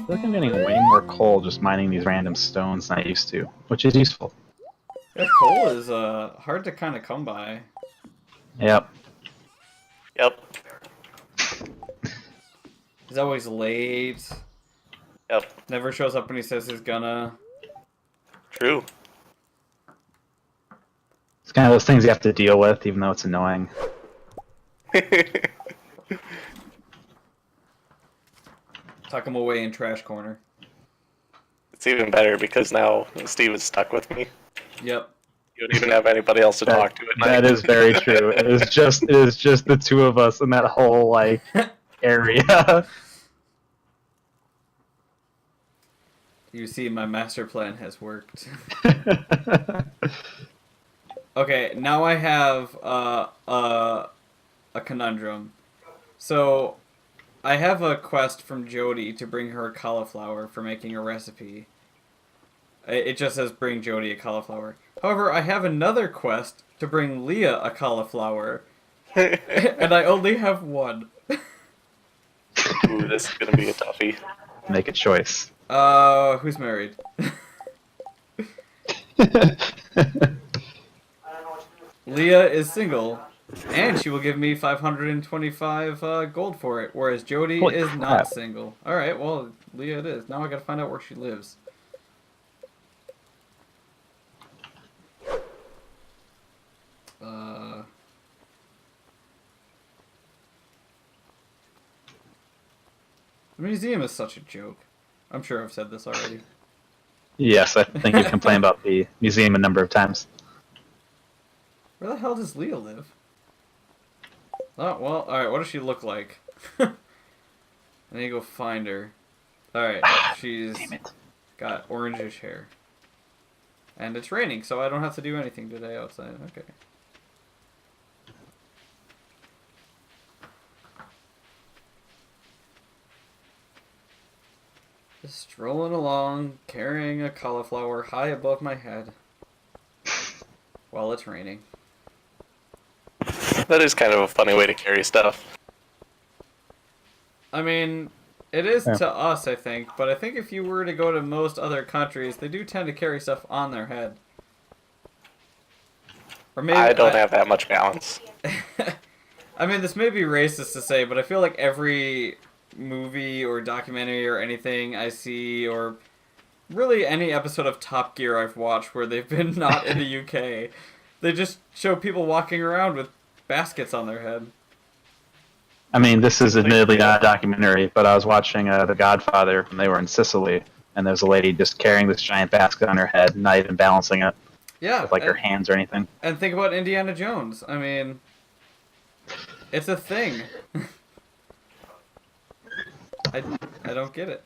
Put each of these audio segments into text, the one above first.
feel like I'm getting way more coal just mining these random stones than I used to, which is useful. Yeah, coal is hard to kind of come by. Yep. Yep. He's always late. Yep. Never shows up when he says he's gonna. True. It's kind of those things you have to deal with, even though it's annoying. Tuck him away in trash corner. It's even better because now Steve is stuck with me. Yep. You don't even have anybody else to talk to at night. That is very true. It is just the two of us in that whole like area. You see, my master plan has worked. Okay, now I have a conundrum. So, I have a quest from Jody to bring her cauliflower for making a recipe. It just says bring Jody a cauliflower. However, I have another quest to bring Leah a cauliflower, and I only have one. Ooh, this is gonna be a toughie. Make a choice. Who's married? Leah is single, and she will give me 525 gold for it, whereas Jody Holy is crap. not single. Alright, well, Leah it is. Now I gotta find out where she lives. The museum is such a joke. I'm sure I've said this already. Yes, I think you've complained about the museum a number of times. Where the hell does Leah live? Oh, well, alright, what does she look like? I need to go find her. Alright, she's Damn it. got orangish hair. And it's raining, so I don't have to do anything today outside. Okay. Just strolling along, carrying a cauliflower high above my head. While it's raining. That is kind of a funny way to carry stuff. I mean, it is Yeah. to us, I think, but I think if you were to go to most other countries, they do tend to carry stuff on their head. Or maybe I don't have that much balance. I mean, this may be racist to say, but I feel like every movie or documentary or anything I see, or really any episode of Top Gear I've watched where they've been not in the UK, they just show people walking around with baskets on their head. I mean, this is admittedly not a documentary, but I was watching The Godfather when they were in Sicily, and there's a lady just carrying this giant basket on her head, not even balancing it Yeah. with like her hands or anything. And think about Indiana Jones. I mean, it's a thing. I don't get it.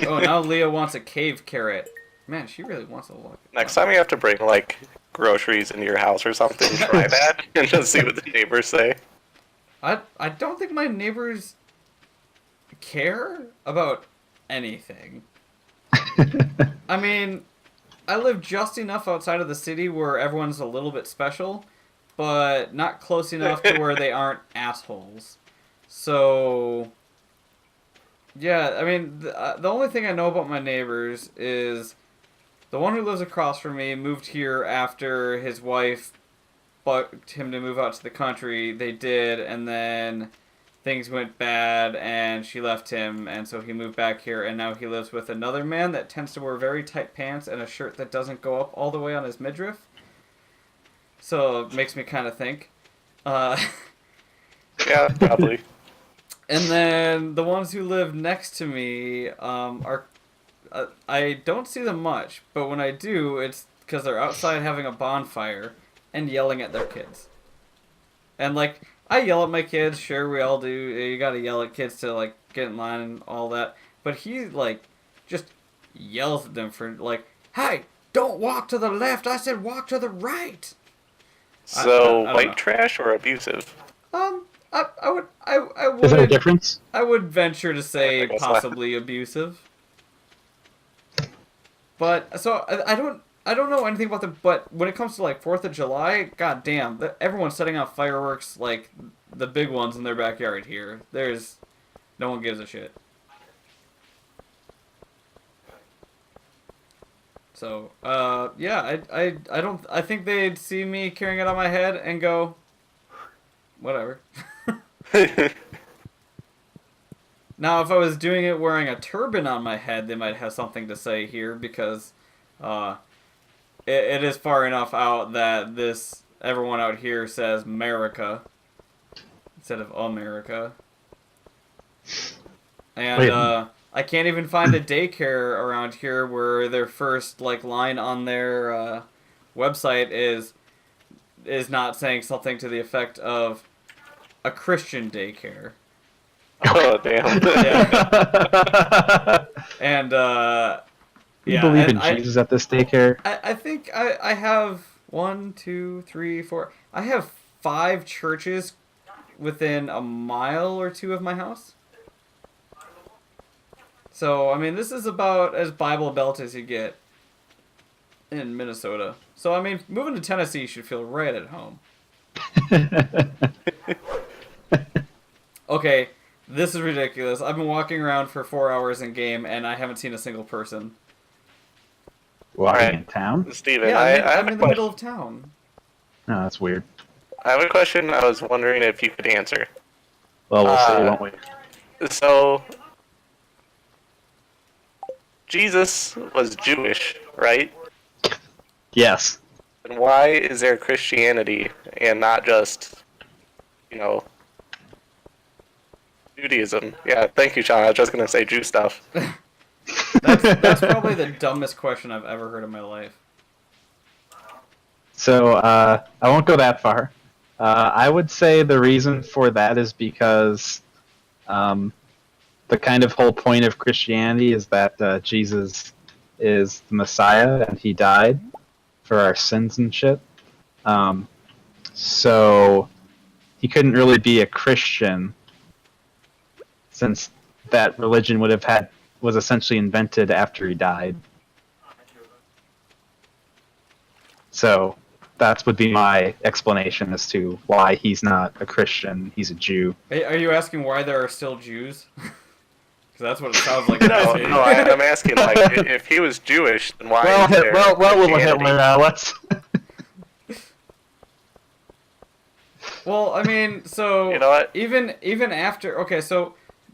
Oh, now Leah wants a cave carrot. Man, she really wants a look. Next time you have to bring, like, groceries into your house or something, try that and just see what the neighbors say. I don't think my neighbors care about anything. I mean, I live just enough outside of the city where everyone's a little bit special, but not close enough to where they aren't assholes. So, yeah, I mean, the only thing I know about my neighbors is the one who lives across from me moved here after his wife bugged him to move out to the country. They did, and then things went bad, and she left him, and so he moved back here, and now he lives with another man that tends to wear very tight pants and a shirt that doesn't go up all the way on his midriff. So it makes me kind of think. Yeah, probably. And then the ones who live next to me are... I don't see them much, but when I do, it's because they're outside having a bonfire and yelling at their kids. And, like, I yell at my kids, sure, we all do. You gotta yell at kids to, like, get in line and all that. But he, like, just yells at them for, like, hey, don't walk to the left, I said walk to the right! So, I don't white know. trash or abusive? I would Is there a difference? I would venture to say I guess not. possibly abusive. But so I don't know anything about them. But when it comes to like 4th of July, god damn, everyone's setting off fireworks like the big ones in their backyard here. There's no one gives a shit. So, yeah, I don't. I think they'd see me carrying it on my head and go, whatever. Now, if I was doing it wearing a turban on my head, they might have something to say here because, uh, it is far enough out that everyone out here says America instead of America. And Wait. I can't even find a daycare around here where their first like line on their website is not saying something to the effect of a Christian daycare. Oh damn. Yeah. And You yeah, believe and in Jesus at this daycare? I think I have 1, 2, 3, 4. I have 5 churches within a mile or two of my house. So I mean, this is about as Bible Belt as you get in Minnesota. So I mean, moving to Tennessee, you should feel right at home. Okay, this is ridiculous. I've been walking around for 4 hours in game, and I haven't seen a single person. Walking Alright. in town? Steven, Yeah, I I'm have a in the middle question. of town. No, that's weird. I have a question I was wondering if you could answer. Well, we'll see, won't we? So, Jesus was Jewish, right? Yes. And why is there Christianity and not just, you know, Judaism? Yeah, thank you, Sean. I was just going to say Jew stuff. That's probably the dumbest question I've ever heard in my life. So, I won't go that far. I would say the reason for that is because the kind of whole point of Christianity is that Jesus is the Messiah and he died for our sins and shit. So he couldn't really be a Christian since that religion was essentially invented after he died. So that would be my explanation as to why he's not a Christian. He's a Jew. Are you asking why there are still Jews? Because that's what it sounds like. No, I'm asking, like, if he was Jewish, then why is there Christianity? Hitler, let's... Well, I mean, so You know what? even after, okay, so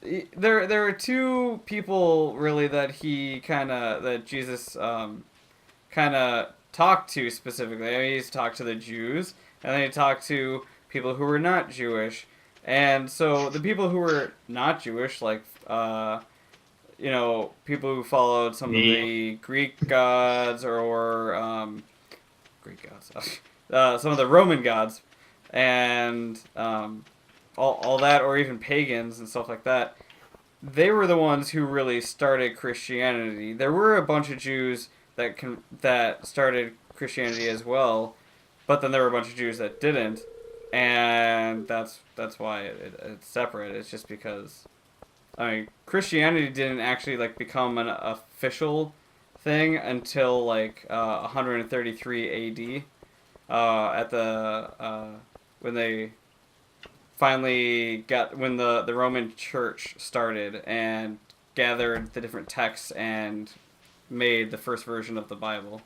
there are two people really that Jesus kind of talked to specifically. I mean, he's talked to the Jews, and then he talked to people who were not Jewish. And so the people who were not Jewish, like people who followed some of the Greek gods or Greek gods, some of the Roman gods, and all that, or even pagans and stuff like that. They were the ones who really started Christianity. There were a bunch of Jews that started Christianity as well, but then there were a bunch of Jews that didn't, and that's why it's separate. It's just because, I mean, Christianity didn't actually become an official thing until 133 A.D. At the when they finally when the Roman Church started and gathered the different texts and made the first version of the Bible.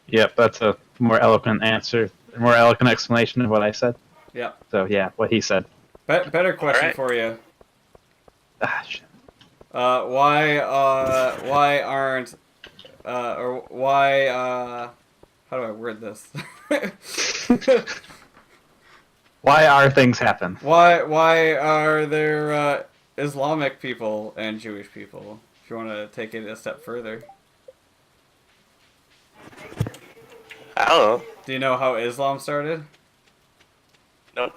Yep, that's a more eloquent answer, a more eloquent explanation of what I said. Yep. So yeah, what he said. Better question for you. Shit. Why aren't or why how do I word this? Why are things happen? Why are there Islamic people and Jewish people? If you want to take it a step further. I don't know. Do you know how Islam started? Nope.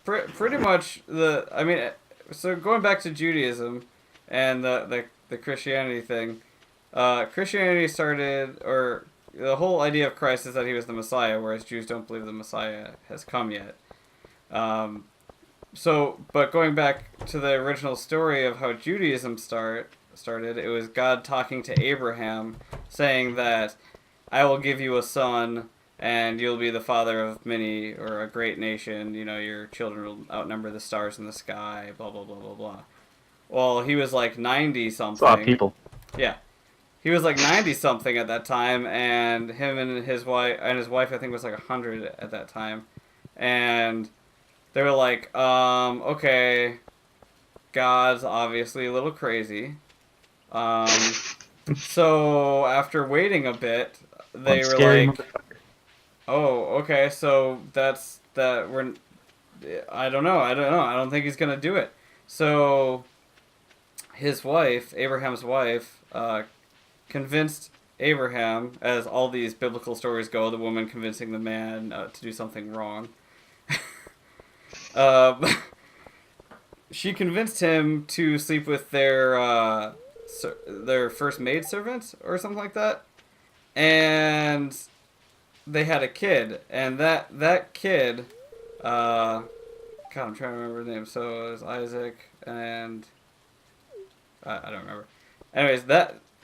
Pretty much so going back to Judaism and the Christianity thing, Christianity started, or the whole idea of Christ is that he was the Messiah, whereas Jews don't believe the Messiah has come yet. But going back to the original story of how Judaism started, it was God talking to Abraham, saying that I will give you a son, and you'll be the father of many, or a great nation. You know, your children will outnumber the stars in the sky, blah, blah, blah, blah, blah. Well, he was like 90 It's a lot of something. people. Yeah. He was like 90 something at that time, and him and his wife, I think was like 100 at that time. And they were like, okay, God's obviously a little crazy. So after waiting a bit, they One were scary like, motherfucker. oh, okay, so I don't know, I don't think he's gonna do it. So his wife, Abraham's wife, convinced Abraham, as all these biblical stories go, the woman convincing the man to do something wrong. uh, she convinced him to sleep with their first maidservant or something like that, and they had a kid, and that kid, God, I'm trying to remember the name. So it was Isaac, and I don't remember. Anyways,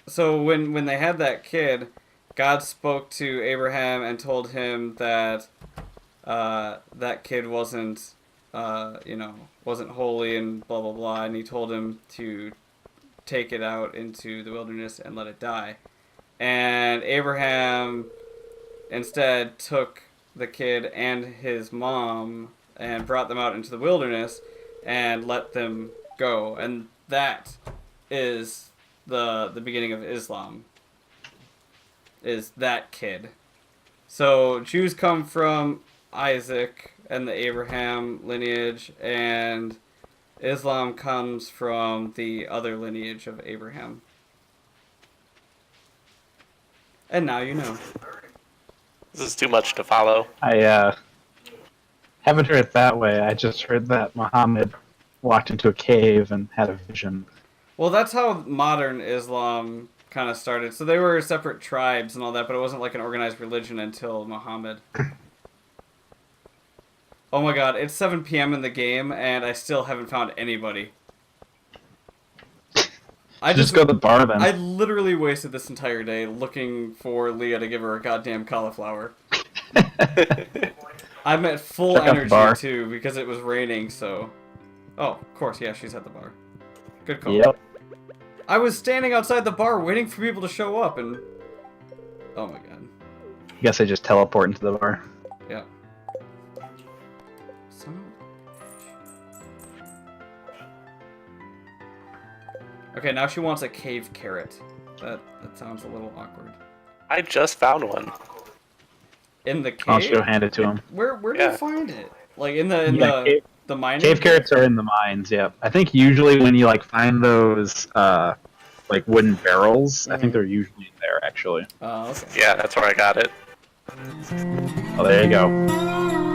so when they had that kid, God spoke to Abraham and told him that that kid wasn't wasn't holy and blah blah blah, and he told him to take it out into the wilderness and let it die. And Abraham instead took the kid and his mom and brought them out into the wilderness and let them go. And that is the beginning of Islam. Is that kid. So Jews come from Isaac and the Abraham lineage, and Islam comes from the other lineage of Abraham. And now you know. This is too much to follow. I haven't heard it that way. I just heard that Muhammad walked into a cave and had a vision. Well, that's how modern Islam kind of started. So they were separate tribes and all that, but it wasn't like an organized religion until Muhammad. Oh my god, it's 7 p.m. in the game, and I still haven't found anybody. I Just go to the bar then. I literally wasted this entire day looking for Leah to give her a goddamn cauliflower. I'm at full Check out the energy, bar. too, because it was raining, so... Oh, of course, yeah, she's at the bar. Good call. Yep. I was standing outside the bar waiting for people to show up, and... Oh my god. I guess I just teleport into the bar. Yeah. Son of- Okay, now she wants a cave carrot. That sounds a little awkward. I just found one. In the cave? I'll just go hand it to him. Where do Yeah. you find it? Like in the Yeah, the mining? Cave carrots are in the mines, yeah. I think usually when you like find those like wooden barrels, I think they're usually there actually. Oh, okay. Yeah, that's where I got it. Oh, there you go.